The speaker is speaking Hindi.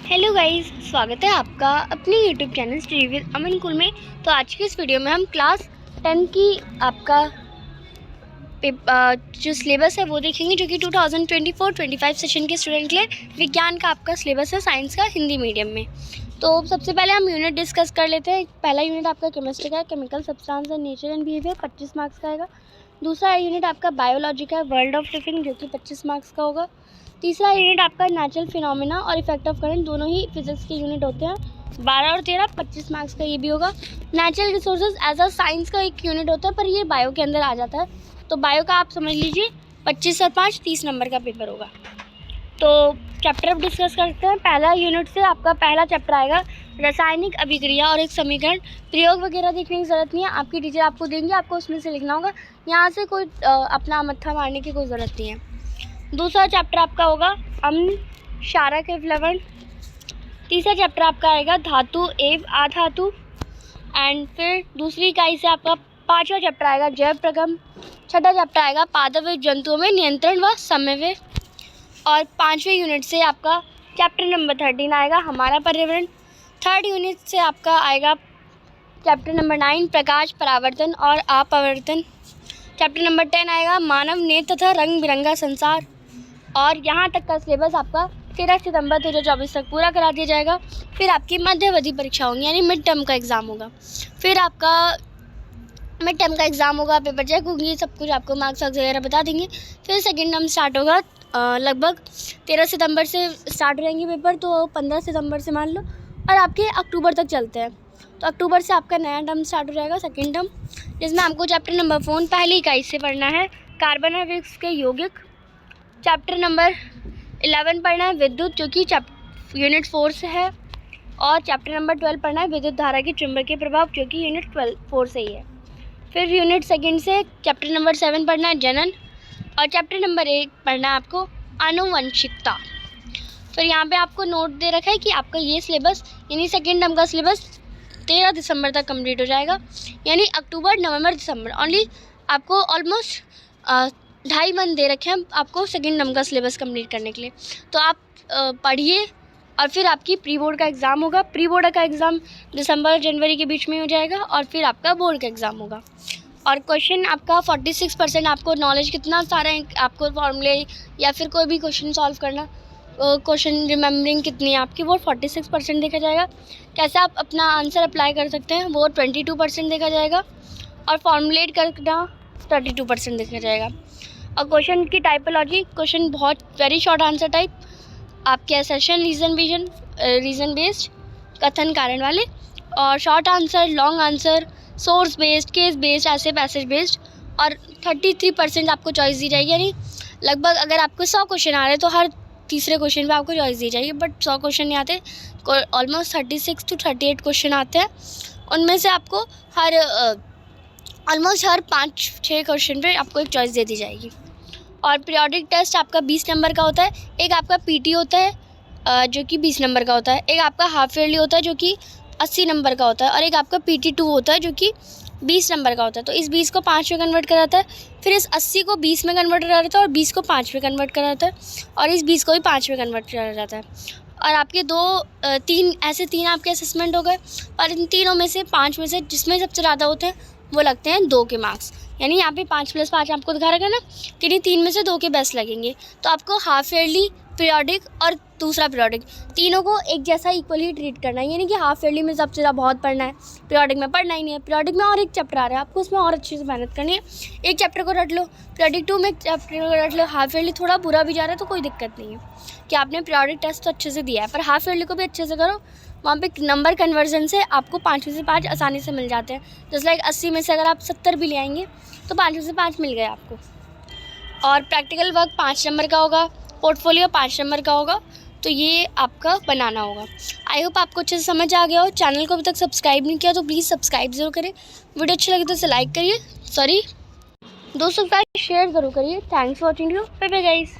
हेलो गाइस, स्वागत है आपका अपने यूट्यूब चैनल स्टडी विद अमन कुल में। तो आज की इस वीडियो में हम क्लास 10 की आपका जो सिलेबस है वो देखेंगे, जो कि 2024-25 सेशन के स्टूडेंट के लिए विज्ञान का आपका सिलेबस है, साइंस का हिंदी मीडियम में। तो सबसे पहले हम यूनिट डिस्कस कर लेते हैं। पहला यूनिट आपका केमिस्ट्री का है, chemical substance and nature and behaviour, 25 marks का आएगा। दूसरा यूनिट आपका बायोलॉजी का है, वर्ल्ड ऑफ लिविंग, जो कि 25 मार्क्स का होगा। तीसरा यूनिट आपका नेचुरल फिनोमेना और इफेक्ट ऑफ करंट, दोनों ही फिजिक्स के यूनिट होते हैं, 12 और 13, 25 मार्क्स का ये भी होगा। Natural resources as a science का एक यूनिट होता है, पर ये बायो के अंदर आ जाता है, तो बायो का आप समझ लीजिए 25 और 5 30 नंबर का पेपर होगा। तो चैप्टर अब डिस्कस करते हैं। पहला यूनिट से आपका पहला चैप्टर आएगा रासायनिक अभिक्रिया और एक समीकरण। प्रयोग वगैरह देखने की ज़रूरत नहीं है, आपकी टीचर आपको देंगे, आपको उसमें से लिखना होगा। यहाँ से कोई अपना मत्था मारने की कोई ज़रूरत नहीं है। दूसरा चैप्टर आपका होगा अम्ल क्षारक एवं लवण। तीसरा चैप्टर आपका आएगा धातु एवं अधातु। एंड फिर दूसरी इकाई से आपका पांचवा चैप्टर आएगा जैव प्रगम। छठा चैप्टर आएगा पादप एवं जंतुओं में नियंत्रण व समन्वय। और पांचवें यूनिट से आपका चैप्टर नंबर 13 आएगा हमारा पर्यावरण। थर्ड यूनिट से आपका आएगा चैप्टर नंबर 9 प्रकाश परावर्तन और अपवर्तन। चैप्टर नंबर 10 आएगा मानव नेत्र तथा रंग बिरंगा संसार। और यहाँ तक का सिलेबस आपका 13 सितंबर 2024 तक पूरा करा दिया जाएगा। फिर आपकी मध्यावधि परीक्षा होंगी, यानी मिड टर्म का एग्ज़ाम होगा। फिर आपका मिड टर्म का एग्ज़ाम होगा, पेपर चेक होगी, सब कुछ आपको मार्क्स वगैरह बता देंगे। फिर सेकेंड टर्म स्टार्ट होगा, लगभग 13 सितंबर से स्टार्ट रहेंगे पेपर, तो 15 सितंबर से मान लो, और आपके अक्टूबर तक चलते हैं। तो अक्टूबर से आपका नया टर्म स्टार्ट हो जाएगा, सेकेंड टर्म, जिसमें आपको चैप्टर नंबर 4 पहली इकाई से पढ़ना है कार्बन और विक्स के यौगिक। चैप्टर नंबर 11 पढ़ना है विद्युत, जो कि यूनिट 4 से है। और चैप्टर नंबर 12 पढ़ना है विद्युत धारा के चुंबकीय प्रभाव, जो कि यूनिट 4 से ही है। फिर यूनिट सेकंड से चैप्टर नंबर 7 पढ़ना है जनन। और चैप्टर नंबर 1 पढ़ना है आपको आनुवंशिकता। फिर यहाँ पे आपको नोट दे रखा है कि आपका ये सिलेबस, यानी सेकेंड टर्म का सिलेबस 13 दिसंबर तक कंप्लीट हो जाएगा, यानी अक्टूबर नवंबर दिसंबर ओनली आपको ऑलमोस्ट 2.5 मंथ दे रखे हैं आपको सेकेंड टर्म का सिलेबस कंप्लीट करने के लिए। तो आप पढ़िए, और फिर आपकी प्री बोर्ड का एग्ज़ाम होगा। प्री बोर्ड का एग्ज़ाम दिसंबर जनवरी के बीच में हो जाएगा, और फिर आपका बोर्ड का एग्ज़ाम होगा। और क्वेश्चन आपका 46% आपको नॉलेज कितना सारा है, आपको फॉर्मूले या फिर कोई भी क्वेश्चन सॉल्व करना, क्वेश्चन रिमेम्बरिंग कितनी है आपकी, वो 46% देखा जाएगा। कैसे आप अपना आंसर अप्लाई कर सकते हैं, वो 22% देखा जाएगा। और फॉर्मुलेट करना 32% देखा जाएगा। और क्वेश्चन की टाइपोलॉजी, क्वेश्चन बहुत वेरी शॉर्ट आंसर टाइप, आपके असर्शन, रीज़न बेस्ड, कथन कारण वाले, और short answer, long answer, source based, case based, ऐसे पैसेज बेस्ड। और 33% आपको चॉइस दी जाएगी, यानी लगभग अगर आपको 100 क्वेश्चन आ रहे हैं तो हर तीसरे क्वेश्चन पे आपको चॉइस दी जाएगी। बट 100 क्वेश्चन नहीं आते, ऑलमोस्ट 36 to 38 क्वेश्चन आते हैं। उनमें से आपको ऑलमोस्ट हर 5-6 क्वेश्चन पे आपको एक चॉइस दे दी जाएगी। और पीरियोडिक टेस्ट आपका 20 नंबर का होता है। एक आपका पीटी होता है जो कि 20 नंबर का होता है। एक आपका हाफ ईयरली होता है जो कि 80 नंबर का होता है। और एक आपका PT2 होता है जो कि 20 नंबर का होता है। तो इस 20 को 5 में कन्वर्ट कराता है, फिर इस 80 को 20 में कन्वर्ट करा जाता है, और 20 को 5 में कन्वर्ट करा जाता है, और इस 20 को भी 5 में कन्वर्ट करा जाता है। और आपके 3 आपके असेसमेंट हो गए। और इन तीनों में से 5 में से जिसमें सबसे ज़्यादा होते हैं वो लगते हैं 2 के मार्क्स, यानी यहाँ पे 5 + 5 आपको दिखा रखा है ना, कि नहीं 3 में से 2 के बेस्ट लगेंगे। तो आपको हाफ ईयरली, पीरियोडिक और दूसरा पीरियोडिक, तीनों को एक जैसा इक्वली ट्रीट करना है। यानी कि हाफ ईयरली में सबसे ज़्यादा बहुत पढ़ना है, पीरियोडिक में पढ़ना ही नहीं है। पीरियोडिक में और एक चैप्टर आ रहा है, आपको उसमें और अच्छे से मेहनत करनी है। एक चैप्टर को रट लो, पीरियोडिक 2 में एक चैप्टर को रट लो। हाफ ईयरली थोड़ा बुरा भी जा रहा है तो कोई दिक्कत नहीं है, कि आपने पीरियोडिक टेस्ट तो अच्छे से दिया है, पर हाफ ईयरली को भी अच्छे से करो। वहाँ पे नंबर कन्वर्जन से आपको 5 में से 5 आसानी से मिल जाते हैं। जैसे लाइक 80 में से अगर आप 70 भी ले आएंगे तो 5 में से 5 मिल गए आपको। और प्रैक्टिकल वर्क 5 नंबर का होगा, पोर्टफोलियो 5 नंबर का होगा। तो ये आपका बनाना होगा। आई होप आपको अच्छे से समझ आ गया हो। चैनल को अभी तक सब्सक्राइब नहीं किया तो प्लीज़ सब्सक्राइब ज़रूर करें। वीडियो अच्छी लगे तो इसे लाइक करिए, दोस्तों के साथ शेयर ज़रूर करिए। Thanks for watching, bye bye guys.